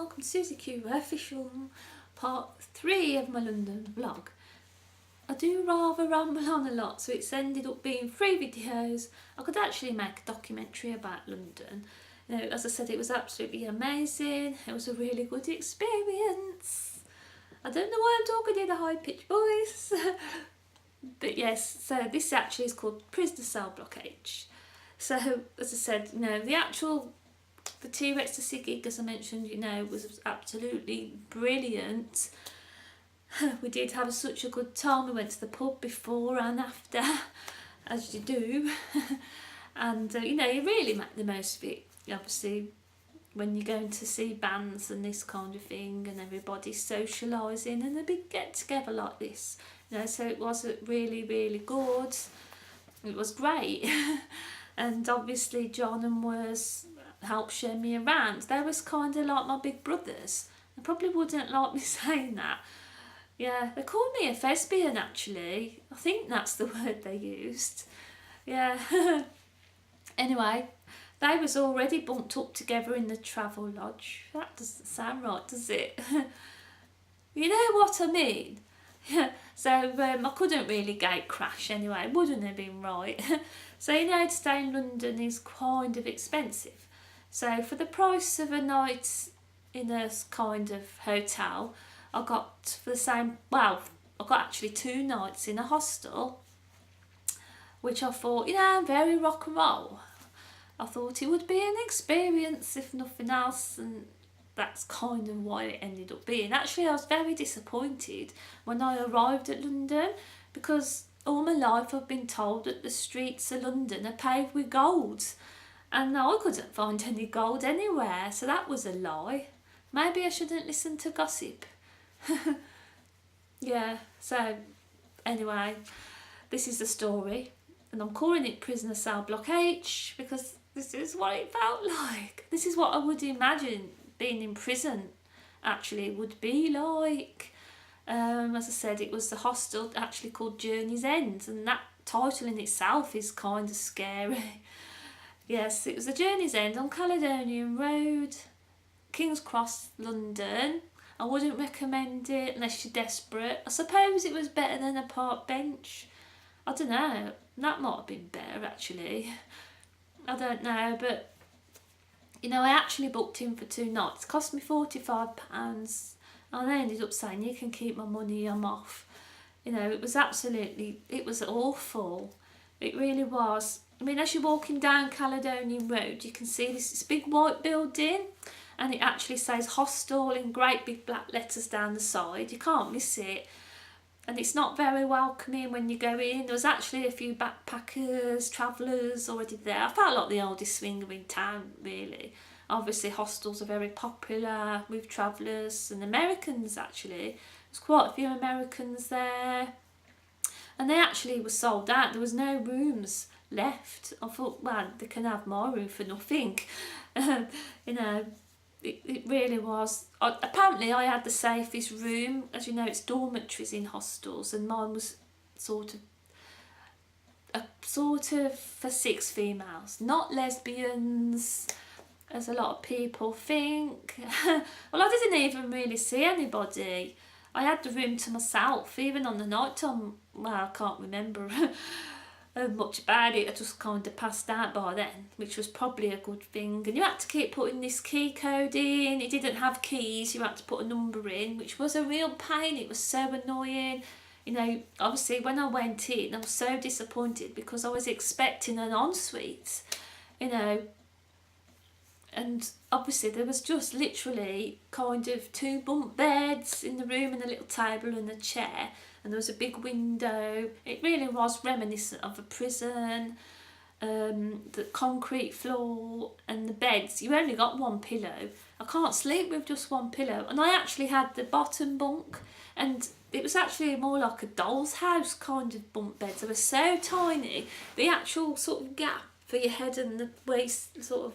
welcome to Susie Q official part 3 of my London vlog. I do rather ramble on a lot, so it's ended up being 3 videos. I could actually make a documentary about London. You know, as I said, it was absolutely amazing. It was a really good experience. I don't know why I'm talking in a high-pitched voice. But yes, so this actually is called Prisoner Cell Block H. So, as I said, you know, the T-Ecstasy gig, as I mentioned, you know, was absolutely brilliant. We did have such a good time. We went to the pub before and after, as you do. And, you know, you really make the most of it, obviously, when you're going to see bands and this kind of thing, and everybody's socialising and a big get-together like this. You know, so it was really, really good. It was great. And obviously John and Wes helped show me around. They was kind of like my big brothers. They probably wouldn't like me saying that. Yeah, they called me a thespian actually. I think that's the word they used. Yeah. Anyway, they was already bunked up together in the travel lodge. That doesn't sound right, does it? You know what I mean? So I couldn't really gate crash anyway. It wouldn't have been right. So you know, to stay in London is kind of expensive. So for the price of a night in a kind of hotel, I got for the same, well, I got actually 2 nights in a hostel, which I thought, you know, very rock and roll. I thought it would be an experience if nothing else, and that's kind of why it ended up being. Actually, I was very disappointed when I arrived at London, because all my life I've been told that the streets of London are paved with gold, and I couldn't find any gold anywhere, so that was a lie. Maybe I shouldn't listen to gossip. Yeah, so anyway, this is the story, and I'm calling it Prisoner Cell Block H because this is what it felt like. This is what I would imagine being in prison actually would be like. As I said, it was the hostel actually called Journey's End, and that title in itself is kind of scary. Yes, it was the Journey's End on Caledonian Road, King's Cross, London. I wouldn't recommend it unless you're desperate. I suppose it was better than a park bench. I don't know, that might have been better actually. I don't know, but you know, I actually booked in for 2 nights. It cost me £45, and I ended up saying, you can keep my money, I'm off. You know, it was awful. It really was. I mean, as you're walking down Caledonian Road, you can see this big white building, and it actually says Hostel in great big black letters down the side. You can't miss it. And it's not very welcoming when you go in. There was actually a few backpackers, travellers already there. I felt like the oldest swinger in town, really. Obviously, hostels are very popular with travellers and Americans, actually. There's quite a few Americans there. And they actually were sold out. There was no rooms left. I thought, well, they can have my room for nothing. You know, it really was. Apparently I had the safest room. As you know, it's dormitories in hostels, and mine was sort of for 6 females, not lesbians, as a lot of people think. Well, I didn't even really see anybody. I had the room to myself, even on the night time. Well, I can't remember much about it. I just kind of passed out by then, which was probably a good thing. And you had to keep putting this key code in. It didn't have keys, you had to put a number in, which was a real pain. It was so annoying. You know, obviously when I went in, I was so disappointed because I was expecting an ensuite, you know, and obviously there was just literally kind of 2 bunk beds in the room and a little table and a chair, and there was a big window. It really was reminiscent of a prison. The concrete floor and the beds, you only got 1 pillow. I can't sleep with just 1 pillow, and I actually had the bottom bunk, and it was actually more like a doll's house kind of bunk beds. They were so tiny, the actual sort of gap for your head and the waist, sort of,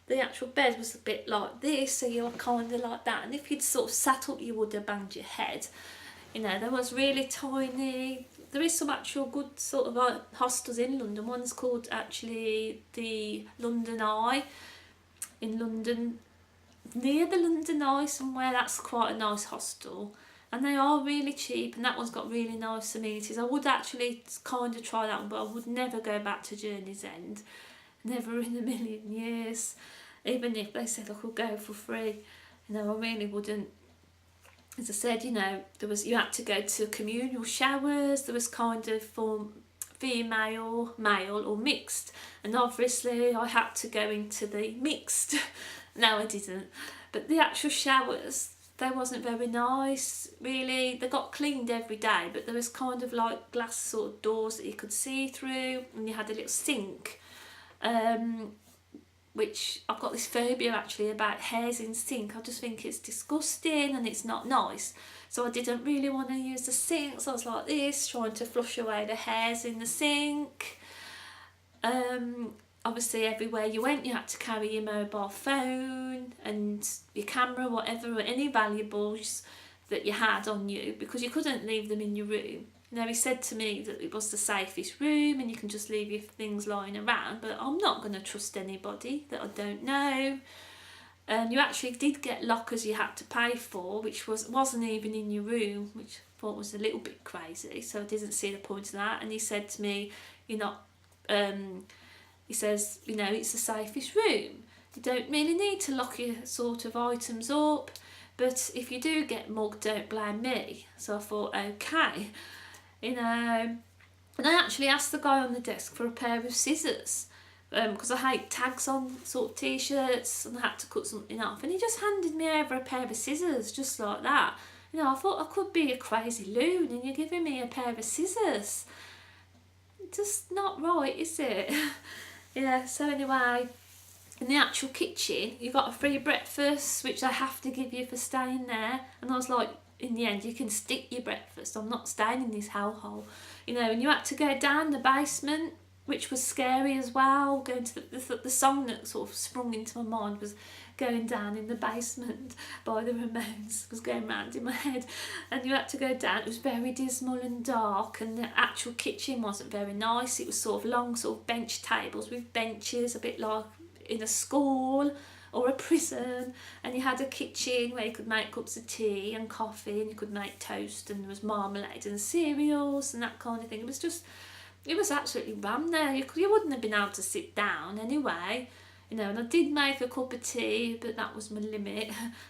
the actual bed was a bit like this, so you were kind of like that, and if you'd sort of sat up you would have banged your head. You know, they was really tiny. There is some actual good sort of hostels in London. One's called actually the London Eye in London, near the London Eye somewhere. That's quite a nice hostel, and they are really cheap, and that one's got really nice amenities. I would actually kind of try that one, but I would never go back to Journey's End, never in a million years. Even if they said I could go for free, I really wouldn't. As I said, you had to go to communal showers. There was kind of for female, male or mixed, and obviously I had to go into the mixed. No, I didn't, but the actual showers, they wasn't very nice really. They got cleaned every day, but there was kind of like glass sort of doors that you could see through, and you had a little sink, which I've got this phobia actually about hairs in sink. I just think it's disgusting and it's not nice. So I didn't really want to use the sink, so I was like this, trying to flush away the hairs in the sink. Obviously everywhere you went you had to carry your mobile phone and your camera, whatever, or any valuables that you had on you, because you couldn't leave them in your room. He said to me that it was the safest room and you can just leave your things lying around, but I'm not going to trust anybody that I don't know. You actually did get lockers you had to pay for, which wasn't even in your room, which I thought was a little bit crazy, so I didn't see the point of that. And he said to me, he says, it's the safest room. You don't really need to lock your sort of items up, but if you do get mugged, don't blame me. So I thought, okay. And I actually asked the guy on the desk for a pair of scissors, because I hate tags on sort of t-shirts and I had to cut something off, and he just handed me over a pair of scissors just like that. I thought I could be a crazy loon and you're giving me a pair of scissors. Just not right, is it? Yeah, so anyway, in the actual kitchen you got a free breakfast, which I have to give you for staying there, and I was like, in the end you can stick your breakfast, I'm not staying in this hellhole. And you had to go down the basement, which was scary as well. Going to the song that sort of sprung into my mind was Going Down in the Basement by the Ramones, was going round in my head, and you had to go down. It was very dismal and dark, and the actual kitchen wasn't very nice. It was sort of long sort of bench tables with benches, a bit like in a school or a prison, and you had a kitchen where you could make cups of tea and coffee, and you could make toast, and there was marmalade and cereals and that kind of thing. It was absolutely rammed there. You wouldn't have been able to sit down anyway, and I did make a cup of tea, but that was my limit.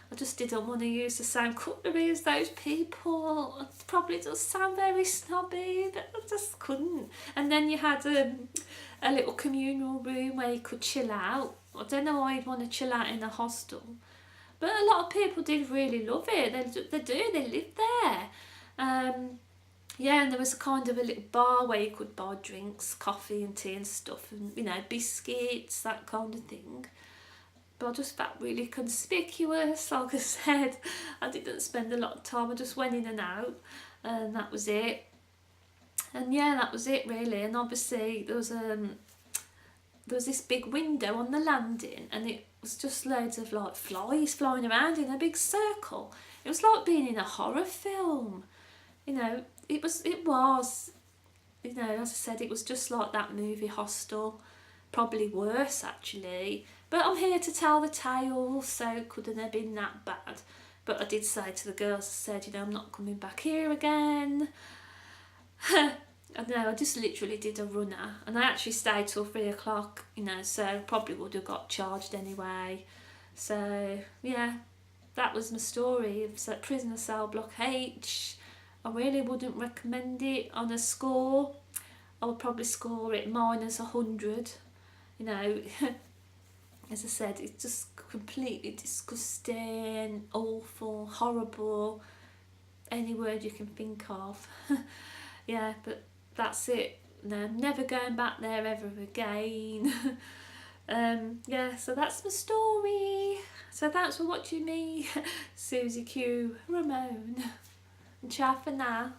I just didn't want to use the same cutlery as those people. It probably does sound very snobby, but I just couldn't. And then you had a little communal room where you could chill out. I don't know why you'd want to chill out in a hostel, but a lot of people did really love it. They live there. Yeah, and there was a kind of a little bar where you could buy drinks, coffee and tea and stuff, and biscuits, that kind of thing. But I just felt really conspicuous. Like I said, I didn't spend a lot of time. I just went in and out, and that was it. And yeah, that was it really. And obviously there was this big window on the landing, and it was just loads of like flies flying around in a big circle. It was like being in a horror film. It was, as I said, it was just like that movie Hostel, probably worse actually. But I'm here to tell the tale, so it couldn't have been that bad. But I did say to the girls, I said, I'm not coming back here again. I just literally did a runner, and I actually stayed till 3 o'clock, so probably would have got charged anyway. So yeah, that was my story of prisoner cell block H. I really wouldn't recommend it. On a score, I would probably score it -100. As I said, it's just completely disgusting, awful, horrible, any word you can think of. Yeah, but that's it. No, never going back there ever again. Yeah, so that's my story. So thanks for watching me, Susie Q Ramone. And ciao for now.